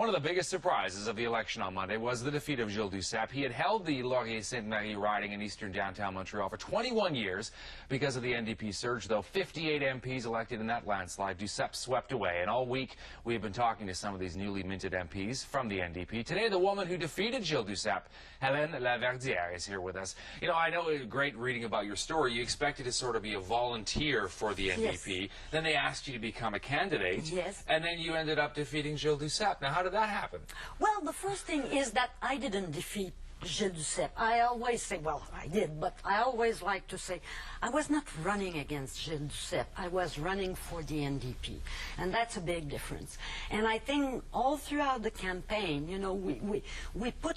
One of the biggest surprises of the election on Monday was the defeat of Gilles Duceppe. He had held the Laurier-Sainte-Marie riding in eastern downtown Montreal for 21 years. Because of the NDP surge, though, 58 MPs elected in that landslide. Duceppe swept away. And all week, we've been talking to some of these newly minted MPs from the NDP. Today, the woman who defeated Gilles Duceppe, Hélène Laverdière, is here with us. You know, I know it's great reading about your story. You expected to sort of be a volunteer for the NDP. Yes. Then they asked you to become a candidate. Yes. And then you ended up defeating Gilles Duceppe. Now, how did that happen? Well, the first thing is that I didn't defeat Gilles Duceppe. I always say, well, I did, but I always like to say I was not running against Gilles Duceppe. I was running for the NDP, and that's a big difference. And I think all throughout the campaign, you know, we put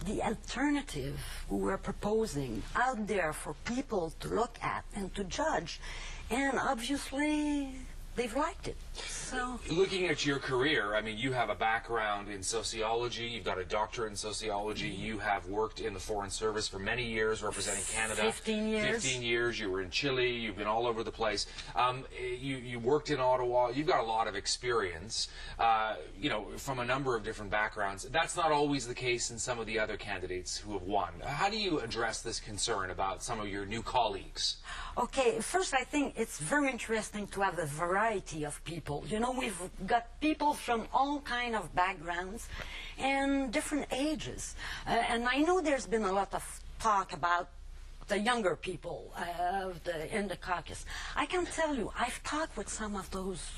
the alternative we were proposing out there for people to look at and to judge, and obviously they've liked it. So, looking at your career, I mean, you have a background in sociology, you've got a doctorate in sociology, you have worked in the Foreign Service for many years representing Canada. 15 years. 15 years, you were in Chile, you've been all over the place. You worked in Ottawa, you've got a lot of experience, you know, from a number of different backgrounds. That's not always the case in some of the other candidates who have won. How do you address this concern about some of your new colleagues? Okay, first I think it's very interesting to have a variety of people. You know, we've got people from all kind of backgrounds and different ages. And I know there's been a lot of talk about the younger people in the caucus. I can tell you, I've talked with some of those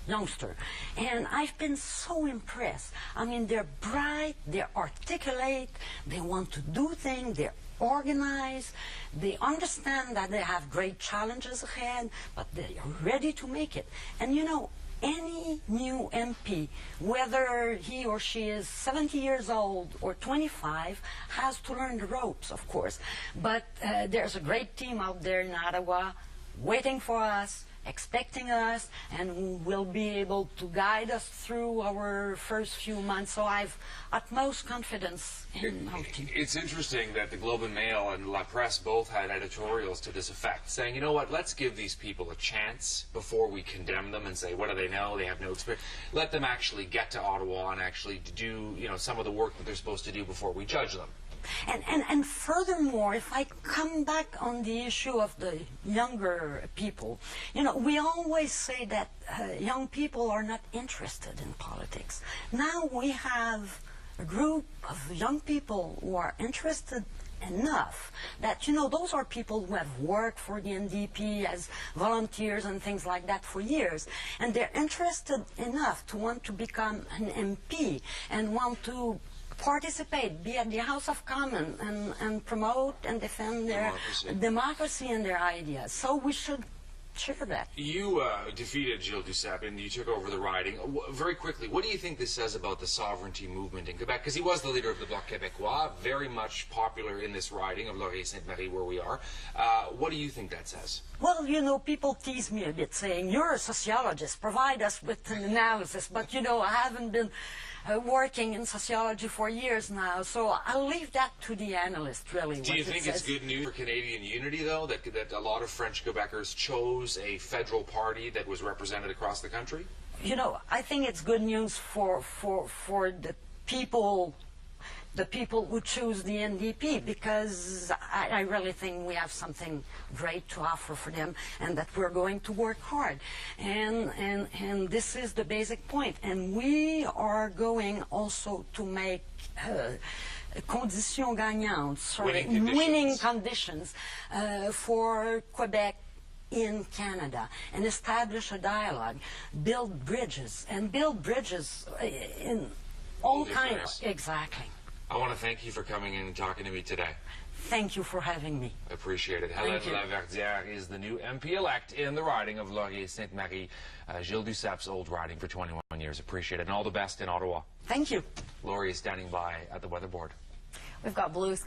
youngsters, and I've been so impressed. I mean, they're bright, they're articulate, they want to do things, they're organized, they understand that they have great challenges ahead, but they are ready to make it. And you know, any new MP, whether he or she is 70 years old or 25, has to learn the ropes, of course. But there's a great team out there in Ottawa waiting for us, expecting us, and will be able to guide us through our first few months. So I've utmost confidence in our team. It's interesting that the Globe and Mail and La Presse both had editorials to this effect, saying, you know what, let's give these people a chance before we condemn them and say, what do they know? They have no experience. Let them actually get to Ottawa and actually do, you know, some of the work that they're supposed to do before we judge them. And furthermore, if I come back on the issue of the younger people, you know, we always say that young people are not interested in politics. Now we have a group of young people who are interested enough that, you know, those are people who have worked for the NDP as volunteers and things like that for years, and they're interested enough to want to become an MP and want to participate, be at the House of Commons, and promote and defend their democracy and their ideas. So we should share that. You defeated Gilles Duceppe and you took over the riding. Very quickly, what do you think this says about the sovereignty movement in Quebec? Because he was the leader of the Bloc Québécois, very much popular in this riding of Laurier-Sainte-Marie where we are. What do you think that says? Well, you know, people tease me a bit saying, you're a sociologist, provide us with an analysis. But, you know, I haven't been working in sociology for years now, so I'll leave that to the analyst, really. Do you think it's good news for Canadian unity, though, that a lot of French Quebecers chose a federal party that was represented across the country? You know, I think it's good news for the people who choose the NDP, because I really think we have something great to offer for them, and that we're going to work hard. And this is the basic point. And we are going also to make conditions gagnantes, winning conditions for Quebec in Canada, and establish a dialogue, build bridges in all kinds. Exactly. I want to thank you for coming in and talking to me today. Thank you for having me. I appreciate it. Hélène Laverdière is the new MP-elect in the riding of Laurier-Sainte-Marie, Gilles Duceppe's old riding for 21 years. Appreciate it. And all the best in Ottawa. Thank you. Laurie is standing by at the weather board. We've got blue